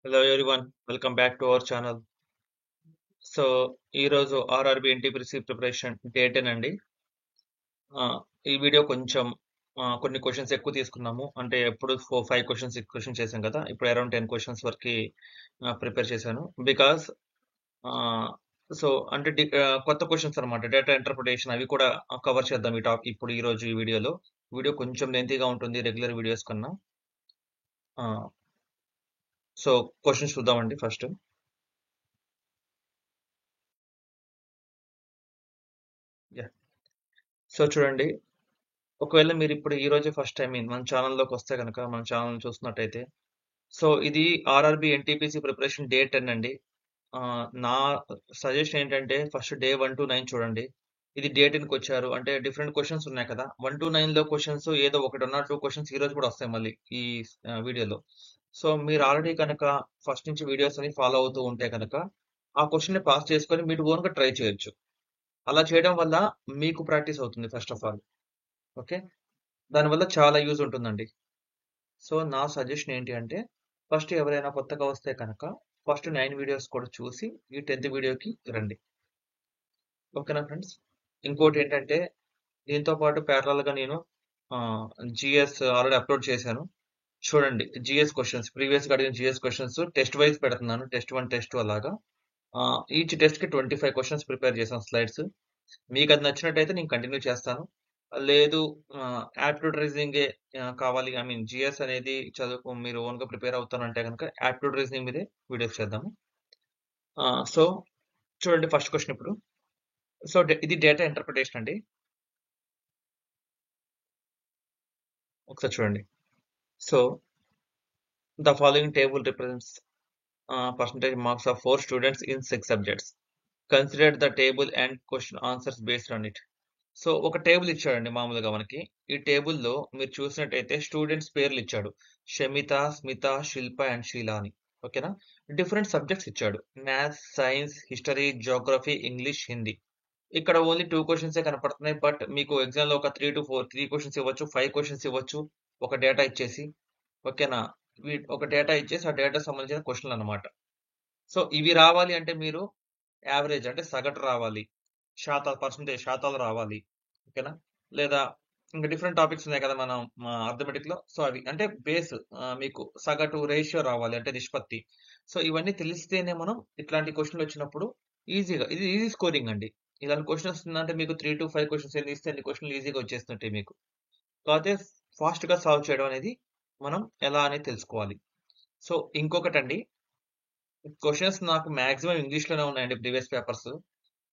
Hello everyone, welcome back to our channel. So ఈరోజు RRB NTPC preparation day 10 అండి. ఈ video కొంచెం కొన్ని క్వశ్చన్స్ ఎక్కువ తీసుకున్నాము. అంటే ఎప్పుడు 5 క్వశ్చన్స్ చేశాం కదా. ఇప్పుడు అరౌండ్ 10 క్వశ్చన్స్ వరకు ప్రిపేర్ చేశాను. బికాస్ సో అంటే కొత్త క్వశ్చన్స్ అనమాట. డేటా ఇంటర్ప్రిటేషన్ అవి కూడా కవర్ చేద్దాం ఇప్పుడు ఈ రోజు ఈ వీడియోలో. వీడియో కొంచెం లెంతీగా ఉంటుంది రెగ్యులర్ వీడియోస్ కన్నా. సో క్వశ్చన్స్ చూద్దామండి ఫస్ట్. సో చూడండి, ఒకవేళ మీరు ఇప్పుడు ఈ రోజే ఫస్ట్ టైం మన ఛానల్లోకి వస్తే కనుక మన ఛానల్ చూస్తున్నట్టయితే, సో ఇది ఆర్ఆర్బి ఎన్టీపీసీ ప్రిపరేషన్ డే 10 అండి. నా సజెషన్ ఏంటంటే ఫస్ట్ డే 1 to 9 చూడండి. ఇది డే 10కి వచ్చారు అంటే డిఫరెంట్ క్వశ్చన్స్ ఉన్నాయి కదా. 1 to 9 లో క్వశ్చన్స్ ఏదో ఒకటి ఉన్న 2 క్వశ్చన్స్ ఈ రోజు కూడా వస్తాయి మళ్ళీ ఈ వీడియోలో. సో మీరు ఆల్రెడీ కనుక ఫస్ట్ నుంచి వీడియోస్ అని ఫాలో అవుతూ ఉంటే కనుక ఆ క్వశ్చన్ ని పాస్ చేసుకొని మీరు ఓన్ గా ట్రై చేయొచ్చు. అలా చేయడం వల్ల మీకు ప్రాక్టీస్ అవుతుంది ఫస్ట్ ఆఫ్ ఆల్. ఓకే, దానివల్ల చాలా యూజ్ ఉంటుందండి. సో నా సజెషన్ ఏంటి అంటే ఫస్ట్ ఎవరైనా కొత్తగా వస్తే కనుక ఫస్ట్ 9 వీడియోస్ కూడా చూసి ఈ 10th వీడియోకి రండి. ఓకేనా ఫ్రెండ్స్? ఇంకోటి ఏంటంటే దీంతో పాటు ప్యారలల్ గా నేను జిఎస్ ఆల్రెడీ అప్లోడ్ చేశాను. చూడండి, జిఎస్ క్వశ్చన్స్ ప్రీవియస్ గా అడిగిన జిఎస్ క్వశ్చన్స్ టెస్ట్ వైజ్ పెడుతున్నాను. టెస్ట్ 1, టెస్ట్ 2 అలాగా. ఈచ్ టెస్ట్ కి 25 క్వశ్చన్స్ ప్రిపేర్ చేశాను స్లైడ్స్. మీకు అది నచ్చినట్టయితే నేను కంటిన్యూ చేస్తాను. లేదు యాప్టిట్యూడ్ రీజనింగే కావాలి, ఐ మీన్ జిఎస్ అనేది చదువుకు మీరు ఓన్ గా ప్రిపేర్ అవుతానంటే కనుక యాప్టిట్యూడ్ రీజనింగ్ మీదే వీడియోస్ చేద్దాము. సో చూడండి ఫస్ట్ క్వశ్చన్ ఇప్పుడు. సో ఇది డేటా ఇంటర్ప్రిటేషన్ అండి. ఒకసారి చూడండి. So the following table represents percentage marks of 4 students in 6 subjects. Consider the table and question answers based on it. So ఒక టేబుల్ ఇచ్చాడండి మామూలుగా మనకి. ఈ టేబుల్లో మీరు చూసినట్టయితే స్టూడెంట్స్ పేర్లు ఇచ్చాడు. షమిత, స్మిత, శిల్ప అండ్ షీలా అని. ఓకేనా? డిఫరెంట్ సబ్జెక్ట్స్ ఇచ్చాడు. Maths, science, history, Geography, English, Hindi. ఇక్కడ ఓన్లీ 2 క్వశ్చన్సే కనపడుతున్నాయి. బట్ మీకు ఎగ్జామ్లో ఒక 3 క్వశ్చన్స్ ఇవ్వచ్చు, 5 క్వశ్చన్స్ ఇవ్వచ్చు ఒక డేటా ఇచ్చేసి. ఓకేనా? ఒక డేటా ఇచ్చేసి ఆ డేటా సంబంధించిన క్వశ్చన్లు అనమాట. సో ఇవి రావాలి అంటే మీరు యావరేజ్ అంటే సగటు రావాలి, శాతాలు రావాలి. ఓకేనా? లేదా ఇంకా డిఫరెంట్ టాపిక్స్ ఉన్నాయి కదా మనం అర్థమెటిక్ లో. సో అవి అంటే బేస్ మీకు సగటు రేషియో రావాలి అంటే నిష్పత్తి. సో ఇవన్నీ తెలిస్తేనే మనం ఇట్లాంటి క్వశ్చన్లు వచ్చినప్పుడు ఈజీగా, ఇది ఈజీ స్కోరింగ్ అండి. ఇలాంటి క్వశ్చన్ వస్తుందంటే మీకు 3 to 5 క్వశ్చన్స్ ఎన్ని ఇస్తే అన్ని క్వశ్చన్లు ఈజీగా వచ్చేస్తుంటాయి మీకు. కాకపోతే ఫాస్ట్ గా సాల్వ్ చేయడం అనేది మనం ఎలా అనేది తెలుసుకోవాలి. సో ఇంకొకటండి, క్వశ్చన్స్ నాకు మాక్సిమం ఇంగ్లీష్ లోనే ఉన్నాయండి ప్రీవియస్ పేపర్స్.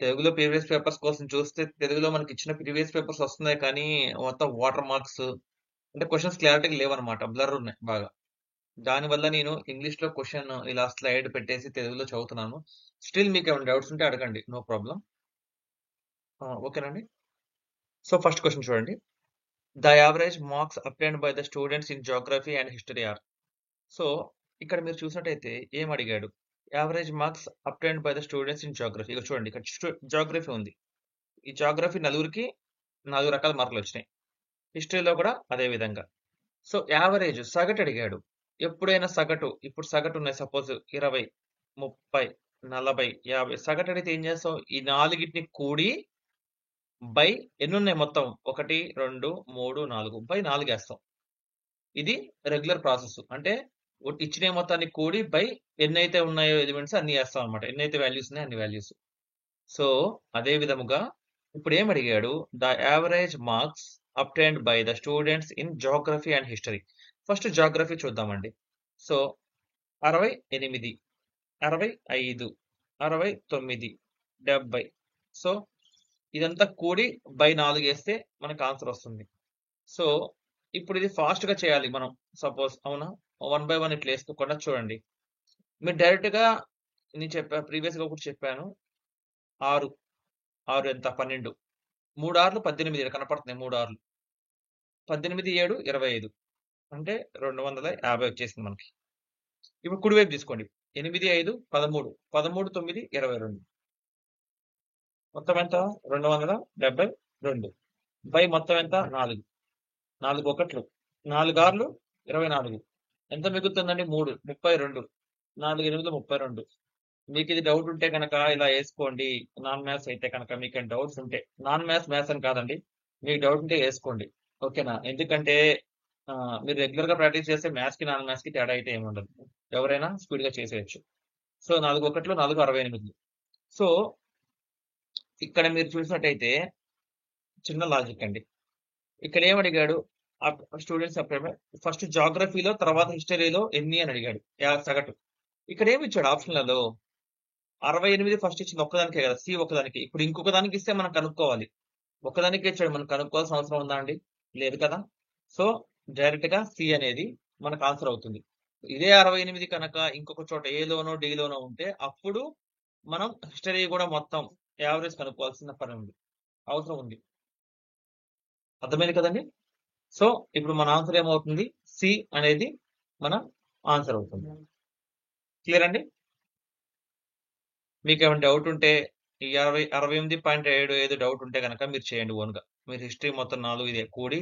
తెలుగులో ప్రీవియస్ పేపర్స్ కోసం చూస్తే తెలుగులో మనకి ఇచ్చిన ప్రీవియస్ పేపర్స్ వస్తున్నాయి కానీ మొత్తం వాటర్ మార్క్స్ అంటే క్వశ్చన్స్ క్లారిటీగా లేవన్నమాట, బ్లర్ ఉన్నాయి బాగా. దానివల్ల నేను ఇంగ్లీష్ లో క్వశ్చన్ ఇలా స్లైడ్ పెట్టేసి తెలుగులో చదువుతున్నాను. స్టిల్ మీకు ఏమైనా డౌట్స్ ఉంటే అడగండి, నో ప్రాబ్లం. ఓకేనండి? సో ఫస్ట్ క్వశ్చన్ చూడండి. The average marks obtained by the students in Geography and history or. So ఇక్కడ మీరు చూసినట్టయితే ఏం అడిగాడు? Average marks obtained by the students in Geography. ఇక చూడండి, ఇక్కడ జియోగ్రఫీ ఉంది. ఈ జియోగ్రఫీ నలుగురికి 4 రకాల మార్కులు వచ్చినాయి. హిస్టరీలో కూడా అదే విధంగా. సో యావరేజ్ సగటు అడిగాడు. ఎప్పుడైనా సగటు, ఇప్పుడు సగటు ఉన్నాయి సపోజ్ 20, 30, 40, 50 సగటు అడిగితే ఏం చేస్తావు? ఈ నాలుగిటిని కూడి బై ఎన్ని ఉన్నాయి మొత్తం? 1, 2, 3, 4 బై 4 వేస్తాం. ఇది రెగ్యులర్ ప్రాసెస్. అంటే ఇచ్చిన మొత్తాన్ని కూడి బై ఎన్నైతే ఉన్నాయో ఎలిమెంట్స్ అన్ని వేస్తాం అనమాట. ఎన్నైతే వాల్యూస్ ఉన్నాయో అన్ని వాల్యూస్. సో అదే విధముగా ఇప్పుడు ఏం అడిగాడు? The average marks obtained by the students in Geography and history. First Geography చూద్దామండి. సో 68, 65, 69, 70. సో ఇదంతా కూడి బై 4 వేస్తే మనకు ఆన్సర్ వస్తుంది. సో ఇప్పుడు ఇది ఫాస్ట్ గా చేయాలి మనం. సపోజ్ అవునా, 1 by 1 ఇట్లా వేసుకోకుండా చూడండి. మీరు డైరెక్ట్ గా నేను ప్రీవియస్ గా కూడా చెప్పాను. 6, 6 ఎంత? 12. 3 6లు 18 ఇక్కడ కనపడుతున్నాయి. 3 6లు 18, 7, 25 అంటే 250 వచ్చేసింది మనకి. ఇప్పుడు కుడివైపు తీసుకోండి. 8, 5, 13, 13, 9, 22. మొత్తం ఎంత? 272 బై మొత్తం ఎంత? 4. 4 ఒకట్లు 4 6లు 24. ఎంత మిగులుతుందండి? 3, 32. 4 8 32. మీకు ఇది డౌట్ ఉంటే కనుక ఇలా వేసుకోండి. నాన్ మ్యాథ్స్ అయితే కనుక మీకు డౌట్స్ ఉంటే, నాన్ మ్యాథ్స్ మ్యాథ్స్ అని కాదండి, మీకు డౌట్ ఉంటే వేసుకోండి. ఓకేనా? ఎందుకంటే మీరు రెగ్యులర్ గా ప్రాక్టీస్ చేస్తే మ్యాథ్స్ కి నాన్ మ్యాథ్స్ కి తేడా అయితే ఏమి ఉండదు. ఎవరైనా స్పీడ్ గా చేసేయచ్చు. సో 4 1 4 68. సో ఇక్కడ మీరు చూసినట్టయితే చిన్న లాజిక్ అండి. ఇక్కడ ఏమడిగాడు స్టూడెంట్స్ అప్పుడు ఫస్ట్ జాగ్రఫీలో, తర్వాత హిస్టరీలో ఎన్ని అని అడిగాడు సగటు. ఇక్కడ ఏమి ఇచ్చాడు ఆప్షన్లలో? 68 ఫస్ట్ ఇచ్చింది ఒక్కదానికే కదా, సి ఒక్కదానికి. ఇప్పుడు ఇంకొక దానికి ఇస్తే మనం కనుక్కోవాలి. ఒక్కదానికే ఇచ్చాడు, మనం కనుక్కోవాల్సిన అవసరం ఉందా అండి? లేదు కదా. సో డైరెక్ట్ గా సి అనేది మనకు ఆన్సర్ అవుతుంది. ఇదే 68 కనుక ఇంకొక చోట ఏలోనో డీలోనో ఉంటే అప్పుడు మనం హిస్టరీ కూడా మొత్తం యావరేజ్ కనుక్కోవాల్సిన పని ఉంది, అవసరం ఉంది. అర్థమైంది కదండి. సో ఇప్పుడు మన ఆన్సర్ ఏమవుతుంది? సి అనేది మన ఆన్సర్ అవుతుంది. క్లియర్ అండి? మీకు ఏమైనా డౌట్ ఉంటే ఈ 68.75 డౌట్ ఉంటే కనుక మీరు చేయండి ఓన్గా. మీరు హిస్టరీ మొత్తం 4 ఇది కూడి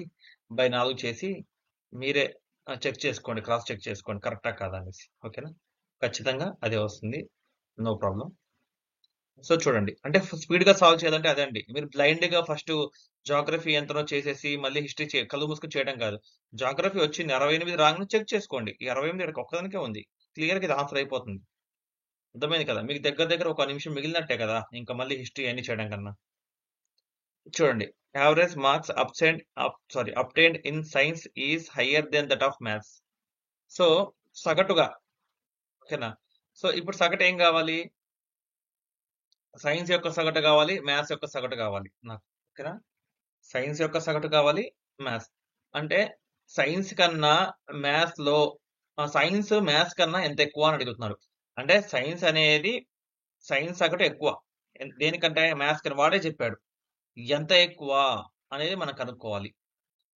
బై 4 చేసి మీరే చెక్ చేసుకోండి, క్రాస్ చెక్ చేసుకోండి కరెక్టా కాదా అనేసి. ఓకేనా? ఖచ్చితంగా అదే వస్తుంది, నో ప్రాబ్లం. సో చూడండి, అంటే స్పీడ్ గా సాల్వ్ చేయాలంటే అదే అండి. మీరు బ్లైండ్ గా ఫస్ట్ జాగ్రఫీ ఎంతనో చేసేసి మళ్ళీ హిస్టరీ కళ్ళు మూసుకొని చేయడం కాదు. జాగ్రఫీ వచ్చింది 68 రాగానే చెక్ చేసుకోండి. ఈ 68 ఇక్కడ ఒక్కదానికే ఉంది, క్లియర్ గా ఇది ఆన్సర్ అయిపోతుంది. అర్థమైంది కదా. మీకు దగ్గర దగ్గర ఒక నిమిషం మిగిలినట్టే కదా ఇంకా మళ్ళీ హిస్టరీ అన్ని చేయడం కన్నా. చూడండి, average marks obtained in science is higher than that of maths. So సగటుగా, ఓకేనా. సో ఇప్పుడు సగటు ఏం కావాలి? సైన్స్ యొక్క సగటు కావాలి, మ్యాథ్స్ యొక్క సగటు కావాలి నాకు. ఓకేనా? సైన్స్ యొక్క సగటు కావాలి, మ్యాథ్స్. అంటే సైన్స్ కన్నా మ్యాథ్స్ లో, సైన్స్ మ్యాథ్స్ కన్నా ఎంత ఎక్కువ అని అడుగుతున్నారు. అంటే సైన్స్ అనేది, సైన్స్ సగటు ఎక్కువ దేనికంటే మ్యాథ్స్ కన్నా. వాడే చెప్పాడు ఎంత ఎక్కువ అనేది మనం కనుక్కోవాలి.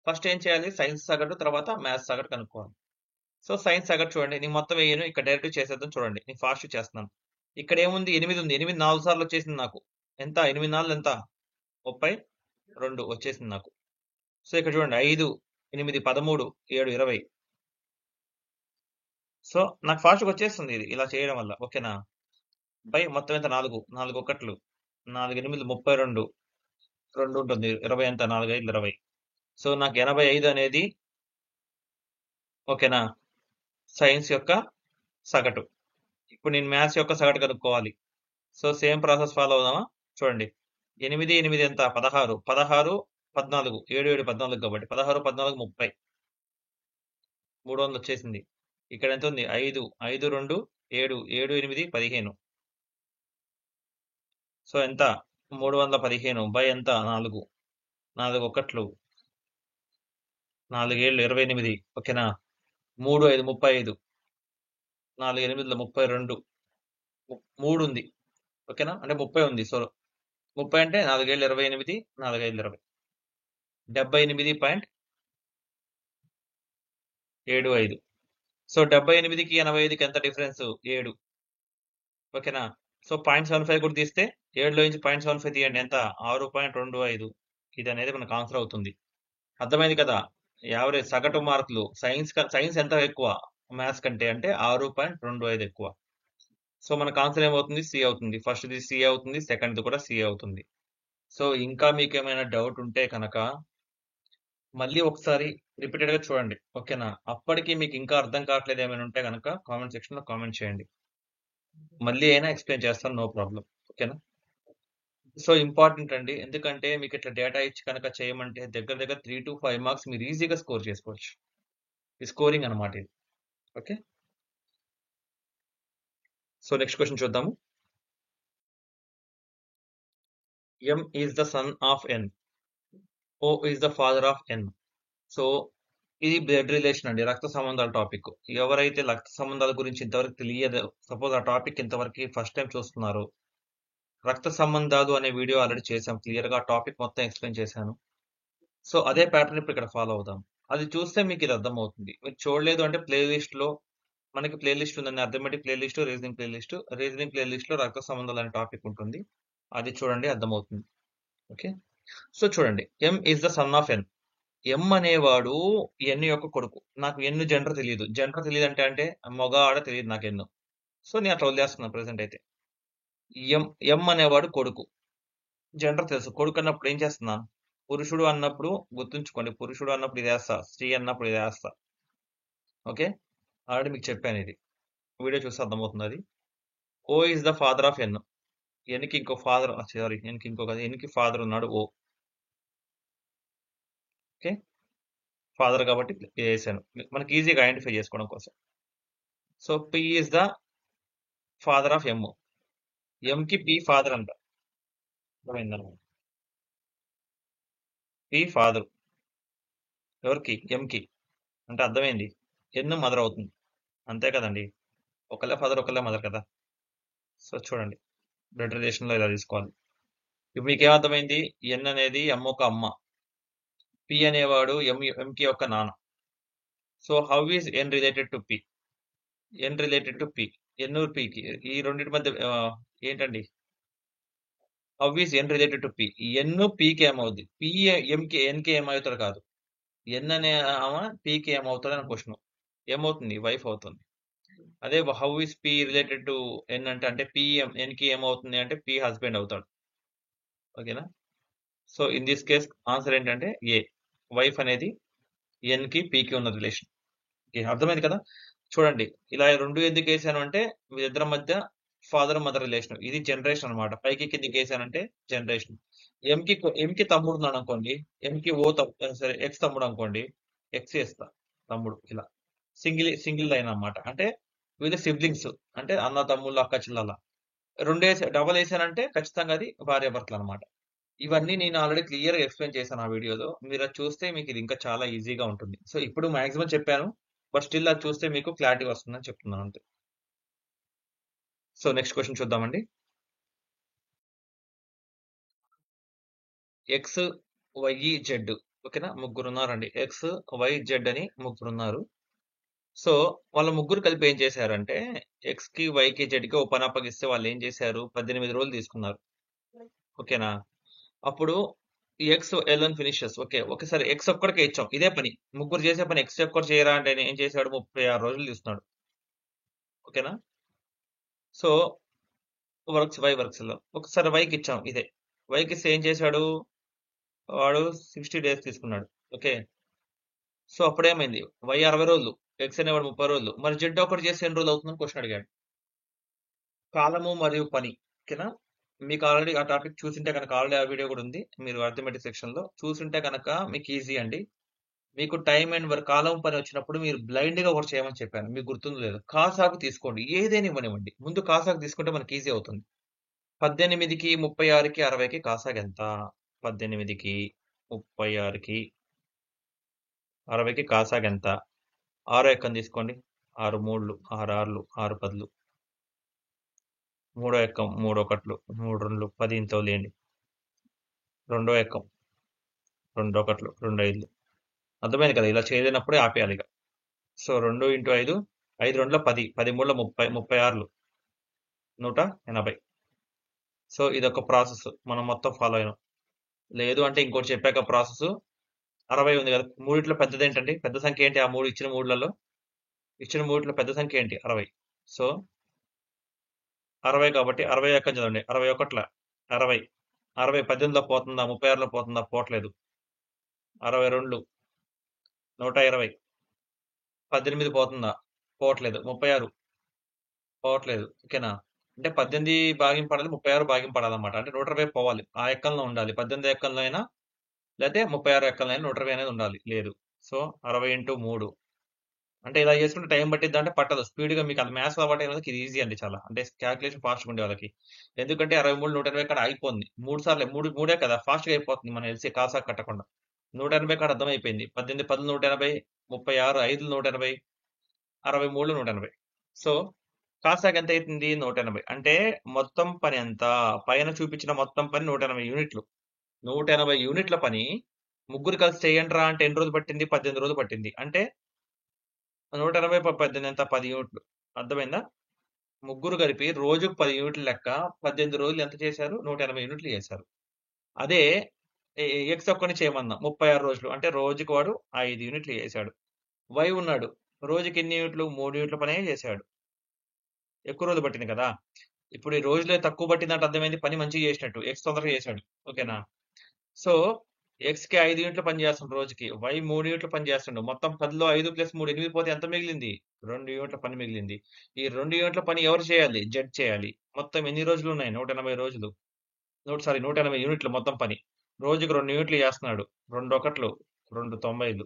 ఫస్ట్ ఏం చేయాలి? సైన్స్ సగటు, తర్వాత మ్యాథ్స్ సగటు కనుక్కోవాలి. సో సైన్స్ సగటు చూడండి, నేను మొత్తం వేయను, ఇక్కడ డైరెక్ట్ చేసేద్దాం. చూడండి, నేను ఫాస్ట్ చేస్తున్నాను. ఇక్కడ ఏముంది? 8 ఉంది. 8 4 సార్లు వచ్చేసింది నాకు. ఎంత? 8 4 ఎంత? 32 వచ్చేసింది నాకు. సో ఇక్కడ చూడండి, 5 8 13 7 20. సో నాకు ఫాస్ట్గా వచ్చేస్తుంది ఇది ఇలా చేయడం వల్ల. ఓకేనా? బై మొత్తం ఎంత? 4 4 1 4 8 32 2 ఉంటుంది. 20 ఎంత? 4 5 20. సో నాకు 85 అనేది, ఓకేనా, సైన్స్ యొక్క సగటు. ఇప్పుడు నేను మ్యాథ్స్ యొక్క సగటు కనుక్కోవాలి. సో సేమ్ ప్రాసెస్ ఫాలో అవుదామా? చూడండి, 8 8 ఎంత? 16 16 14 7 7 14 కాబట్టి 16 14 30 300 వచ్చేసింది. ఇక్కడ ఎంత ఉంది? 5 5 2 7 7 8 15. సో ఎంత? 315 బై ఎంత? 4 4 1 4 7 28. ఓకేనా? 3 5 35 4 8 32 3 ఉంది. ఓకేనా? అంటే 30 ఉంది. సో 30 అంటే 4 7 28 4 5 20 78.75. సో 78కి 85కి ఎంత డిఫరెన్స్? 7. ఓకేనా? సో 0.75 కూడా తీస్తే 7లో నుంచి 0.75 తీయండి, ఎంత? 6.25. ఇది అనేది మనకు ఆన్సర్ అవుతుంది. అర్థమైంది కదా. యావరేజ్ సగటు మార్కులు సైన్స్ ఎంత ఎక్కువ మ్యాథ్స్ కంటే అంటే 6.25 ఎక్కువ. సో మనకు ఆన్సర్ ఏమవుతుంది? సి అవుతుంది. ఫస్ట్ది సి అవుతుంది, సెకండ్ది కూడా సి అవుతుంది. సో ఇంకా మీకు ఏమైనా డౌట్ ఉంటే కనుక మళ్ళీ ఒకసారి రిపీటెడ్ గా చూడండి. ఓకేనా? అప్పటికి మీకు ఇంకా అర్థం కావట్లేదు ఏమైనా ఉంటే కనుక కామెంట్ సెక్షన్ లో కామెంట్ చేయండి, మళ్ళీ అయినా ఎక్స్ప్లెయిన్ చేస్తాను, నో ప్రాబ్లం. ఓకేనా? సో ఇంపార్టెంట్ అండి, ఎందుకంటే మీకు ఇట్లా డేటా ఇచ్చి కనుక చేయమంటే దగ్గర దగ్గర 3 to 5 మార్క్స్ మీరు ఈజీగా స్కోర్ చేసుకోవచ్చు. ఈ స్కోరింగ్ అనమాట ఇది. ఓకే, సో నెక్స్ట్ క్వశ్చన్ చూద్దాము. M is the son of N. O is the father of N. So ఇది బ్లడ్ రిలేషన్ అండి, రక్త సంబంధాల టాపిక్. ఎవరైతే రక్త సంబంధాల గురించి ఇంతవరకు తెలియదు, సపోజ్ ఆ టాపిక్ ఇంతవరకు ఫస్ట్ టైం చూస్తున్నారు, రక్త సంబంధాలు అనే వీడియో ఆల్రెడీ చేశాం, క్లియర్ గా టాపిక్ మొత్తం ఎక్స్ప్లెయిన్ చేశాను. సో అదే ప్యాటర్న్ ఇప్పుడు ఇక్కడ ఫాలో అవుదాం. అది చూస్తే మీకు ఇది అర్థమవుతుంది. మీరు చూడలేదు అంటే ప్లేలిస్ట్ లో మనకి ప్లేలిస్ట్ ఉందండి, arithmetic playlist, reasoning playlist. Reasoning playlist లో రక్త సంబంధాలు అనే టాపిక్ ఉంటుంది, అది చూడండి, అర్థమవుతుంది. ఓకే, సో చూడండి, M is the son of N. M అనేవాడు N యొక్క కొడుకు. నాకు N జెండర్ తెలియదు. జెండర్ తెలియదు అంటే మగ ఆడ తెలియదు నాకు N. సో నేను అట్లా వదిలేస్తున్నాను ప్రెసెంట్ అయితే. ఎం అనేవాడు కొడుకు. జెండర్ తెలుసు. కొడుకు అన్నప్పుడు ఏం చేస్తున్నాను? పురుషుడు అన్నప్పుడు గుర్తుంచుకోండి. పురుషుడు అన్నప్పుడు ఇది వేస్తా. స్త్రీ అన్నప్పుడు ఇది వేస్తా. ఓకే? ఆల్రెడీ మీకు చెప్పాను ఇది. వీడియో చూస్తే అర్థమవుతుంది అది. ఓ ఈజ్ ద ఫాదర్ ఆఫ్ ఎన్. ఎన్కి ఇంకో ఫాదర్, సారీ, ఎన్కి ఫాదర్ ఉన్నాడు ఓ. ఓకే, ఫాదర్ కాబట్టి వేసాను మనకి ఈజీగా ఐడెంటిఫై చేసుకోవడం కోసం. So P is the father of M. Enki P father అంట. అర్థమైందన్నమాట. పి ఫాదర్ ఎవరికి? ఎంకి. అంటే అర్థమైంది, ఎన్ మదర్ అవుతుంది. అంతే కదండి, ఒకళ్ళే ఫాదర్ ఒకళ్ళే మదర్ కదా. సో చూడండి, బ్లడ్ రిలేషన్లో ఇలా తీసుకోవాలి. ఇప్పుడు మీకు ఏమర్థమైంది? ఎన్ అనేది ఎమ్ ఒక అమ్మ, పి అనేవాడు ఎంకి యొక్క నాన్న. So how is N related to P? N related to P. N పికి ఈ రెండింటి మధ్య ఏంటండి? How is N related to P? N పికి ఏమవుద్ది? పి ఎంకి ఎన్కి ఏమవుతాడు కాదు. ఎన్ అనే ఆమె పికి ఏమవుతుంది అని క్వశ్చన్. ఏమవుతుంది? వైఫ్ అవుతుంది. అదే how is P related to N అంటే పి ఎన్కి ఏమవుతుంది అంటే పి హస్బెండ్ అవుతాడు. ఓకేనా? So in this case answer ఏంటంటే ఏ, వైఫ్ అనేది ఎన్కి పికి ఉన్న రిలేషన్. ఓకే, అర్థమైంది కదా. చూడండి, ఇలా రెండు ఎందుకు వేసాను అంటే వీళ్ళిద్దరి మధ్య ఫాదర్ మదర్ రిలేషన్. ఇది జనరేషన్ అనమాట. పైకి కిందికి వేసానంటే జనరేషన్. ఎంకి తమ్ముడు ఉన్నాడు అనుకోండి, ఎంకి సరే ఎక్స్ తమ్ముడు అనుకోండి, ఎక్స్ వేస్తా తమ్ముడు. ఇలా సింగిల్ లైన్ అన్నమాట. అంటే వీళ్ళు సిబ్లింగ్స్, అంటే అన్న తమ్ముళ్ళు అక్క చెల్లెల. రెండు డబల్ వేసానంటే ఖచ్చితంగా అది భార్య భర్తలు అనమాట. ఇవన్నీ నేను ఆల్రెడీ క్లియర్ గా ఎక్స్ప్లెయిన్ చేశాను ఆ వీడియోలో. మీరు అది చూస్తే మీకు ఇది ఇంకా చాలా ఈజీగా ఉంటుంది. సో ఇప్పుడు మాక్సిమం చెప్పాను, బట్ స్టిల్ అది చూస్తే మీకు క్లారిటీ వస్తుందని చెప్తున్నాను అంతే. సో నెక్స్ట్ క్వశ్చన్ చూద్దామండి. X Y Z. ఓకేనా, ముగ్గురు ఉన్నారండి. ఎక్స్ వై జెడ్ అని ముగ్గురు ఉన్నారు. సో వాళ్ళ ముగ్గురు కలిపి ఏం చేశారంటే, ఎక్స్ కి వై కి జెడ్ కి ఓ పని అప్పగిస్తే వాళ్ళు ఏం చేశారు? 18 రోజులు తీసుకున్నారు. ఓకేనా? అప్పుడు ఎక్స్ ఎల్ ఫినిషెస్. ఓకే, ఒకసారి ఎక్స్ ఒక్కడికే ఇచ్చాం ఇదే పని. ముగ్గురు చేసే పని ఎక్స్ ఒక్కరు చేయరా అంటే ఆయన ఏం చేశాడు? 36 రోజులు తీసుకున్నాడు. ఓకేనా? సో వై వర్క్స్ లో ఒకసారి వైకి ఇచ్చాం ఇదే. వైకి ఇస్తే ఏం చేశాడు? వాడు 60 డేస్ తీసుకున్నాడు. Okay, so అప్పుడేమైంది? వై 60 రోజులు, ఎక్స్ అనేవాడు 30 రోజులు. మరి జెడ్ ఒకటి చేస్తే ఎన్ని రోజులు అవుతుందని క్వశ్చన్ అడిగాడు. కాలము మరియు పని. ఓకేనా? మీకు ఆల్రెడీ ఆ టాపిక్ చూసింటే కనుక, ఆల్రెడీ ఆ వీడియో కూడా ఉంది, మీరు అర్థమెటిక్ సెక్షన్ లో చూసింటే కనుక మీకు ఈజీ అండి. మీకు టైం అండ్ వర్క్ కాలం పని వచ్చినప్పుడు మీరు బ్లైండ్ గా ఒకటి చేయమని చెప్పాను, మీకు గుర్తుంది లేదు. కాసాకు తీసుకోండి, ఏదైనా ఇవ్వనివ్వండి. ముందు కాసాకు తీసుకుంటే మనకి ఈజీ అవుతుంది. 18కి 36కి 60కి కాసాగు ఎంత? 18కి 36కి 60కి కాసాగు ఎంత? 6 ఎక్కం తీసుకోండి. 6 మూడులు, 6 ఆరులు, 6 పదులు. 3 ఎక్కం 3 ఒకట్లు, 3 రెండులు, 10 ఇంతో లేండి. 2 ఎక్కం 2 ఒకట్లు, 2 ఐదులు. అర్థమైంది కదా, ఇలా చేయలేనప్పుడే ఆపేయాలి ఇక. సో 2 × 5, 5 రెండులో 10, 10 మూడులో 30, 36లు 180. సో ఇదొక ప్రాసెస్ మనం మొత్తం ఫాలో అయినాం. లేదు అంటే ఇంకోటి చెప్పాక ప్రాసెస్ 60 ఉంది కదా. మూడిట్లో పెద్దది ఏంటండి? పెద్ద సంఖ్య ఏంటి? ఆ మూడు ఇచ్చిన మూడిట్లో పెద్ద సంఖ్య ఏంటి? 60. సో 60 కాబట్టి 60 ఎక్కం చదవండి. 61ల 60. 60 18లో పోతుందా? 36లో పోతుందా? పోవట్లేదు. 62లు 120. 18 పోతుందా? పోవట్లేదు. 36 పోవట్లేదు. ఓకేనా? అంటే 18 భాగింపడాలి, 36 భాగింపడాలన్నమాట. అంటే 120 పోవాలి, ఆ ఎక్కంలో ఉండాలి. 18 ఎక్కంలో అయినా లేకపోతే 36 ఎక్కంలో అయినా 120 అనేది ఉండాలి. లేదు. సో 60 × 3. అంటే ఇలా చేసుకుంటే టైం పట్టిద్దా అంటే పట్టదు. స్పీడ్గా మీకు అది మ్యాథ్స్ అలవాటు అయిన వాళ్ళకి ఇది ఈజీ అండి చాలా. అంటే క్యాలిక్యులేషన్ ఫాస్ట్గా ఉండే వాళ్ళకి. ఎందుకంటే 63 180 కాడ అయిపోతుంది. 3 సార్లు మూడే కదా, ఫాస్ట్గా అయిపోతుంది. మనం తెలిసి కాసా కట్టకుండా 180 కాడ అర్థమైపోయింది. 18 10 180, 36 5 180, 63 180. సో కాసాకి ఎంత అవుతుంది? 180. అంటే మొత్తం పని ఎంత? పైన చూపించిన మొత్తం పని 180 యూనిట్లు. 180 యూనిట్ల పని ముగ్గురు కలిసి చేయండి రా అంటే ఎన్ని రోజులు పట్టింది? 18 రోజులు పట్టింది. అంటే 180 18 ఎంత? 10 యూనిట్లు. అర్థమైందా? ముగ్గురు కలిపి రోజుకు 10 యూనిట్లు లెక్క 18 రోజులు ఎంత చేశారు? 180 యూనిట్లు చేశారు. అదే ఎక్స్ ఒక్కని చేయమన్నాం 36 రోజులు, అంటే రోజుకి వాడు 5 యూనిట్లు చేశాడు. వై ఉన్నాడు, రోజుకి ఎన్ని యూనిట్లు? 3 యూనిట్ల పనే చేశాడు. ఎక్కువ రోజులు పట్టింది కదా. ఇప్పుడు ఈ రోజులో తక్కువ పట్టిందంటే అర్థమైంది పని మంచిగా చేసినట్టు. ఎక్స్ తొందరగా చేశాడు. ఓకేనా? సో, ఎక్స్‌కి 5 యూనిట్ల పని చేస్తుండు రోజుకి. వై 3 యూనిట్ల పని చేస్తుండు. మొత్తం 10లో 5 + 3 8 పోతే ఎంత మిగిలింది? 2 యూనిట్ల పని మిగిలింది. ఈ 2 యూనిట్ల పని ఎవరు చేయాలి? జెడ్ చేయాలి. మొత్తం ఎన్ని రోజులున్నాయి? 180 రోజులు. 180 యూనిట్లు మొత్తం పని. రోజుకి 2 యూనిట్లు చేస్తున్నాడు. 2 ఒకట్లు 2 90లు.